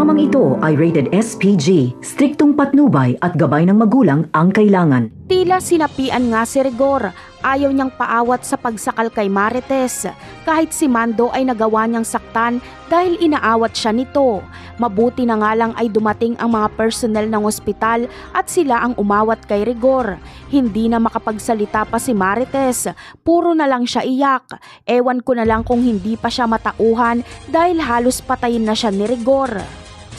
Programang ito ay rated SPG, striktong patnubay at gabay ng magulang ang kailangan. Tila sinapian nga si Rigor, ayaw niyang paawat sa pagsakal kay Marites. Kahit si Mando ay nagawa niyang saktan dahil inaawat siya nito. Mabuti na nga lang ay dumating ang mga personnel ng ospital at sila ang umawat kay Rigor. Hindi na makapagsalita pa si Marites, puro na lang siya iyak. Ewan ko na lang kung hindi pa siya matauhan dahil halos patayin na siya ni Rigor.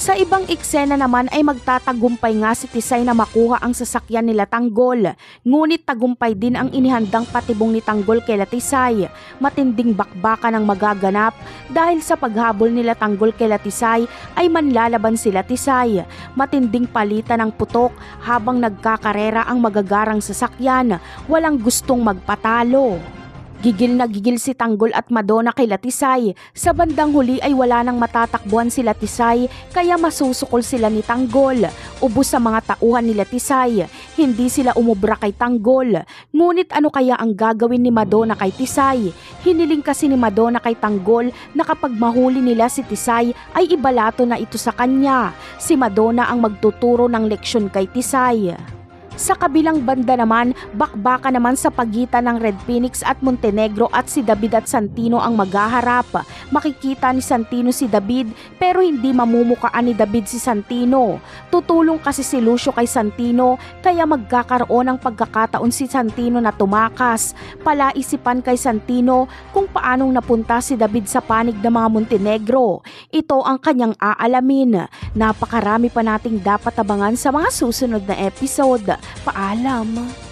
Sa ibang eksena naman ay magtatagumpay nga si Tisay na makuha ang sasakyan nila Tanggol. Ngunit tagumpay din ang inihandang patibong ni Tanggol kay Tisay. Matinding bakbakan ang magaganap dahil sa paghabol nila Tanggol kay Tisay ay manlalaban sila Tisay. Matinding palitan ng putok habang nagkakarera ang magagarang sasakyan. Walang gustong magpatalo. Gigil na gigil si Tanggol at Madonna kay Tisay. Sa bandang huli ay wala nang matatakbuhan sila Tisay kaya masusukol sila ni Tanggol. Ubos sa mga tauhan nila Tisay. Hindi sila umubra kay Tanggol. Ngunit ano kaya ang gagawin ni Madonna kay Tisay? Hiniling kasi ni Madonna kay Tanggol na kapag mahuli nila si Tisay ay ibalato na ito sa kanya. Si Madonna ang magtuturo ng leksyon kay Tisay. Sa kabilang banda naman, bakbaka naman sa pagitan ng Red Phoenix at Montenegro at si David at Santino ang maghaharap. Makikita ni Santino si David pero hindi mamumukaan ni David si Santino. Tutulong kasi si Lucio kay Santino kaya magkakaroon ng pagkakataon si Santino na tumakas. Palaisipan kay Santino kung paanong napunta si David sa panig ng mga Montenegro. Ito ang kanyang aalamin. Napakarami pa nating dapat abangan sa mga susunod na episode. Paalam!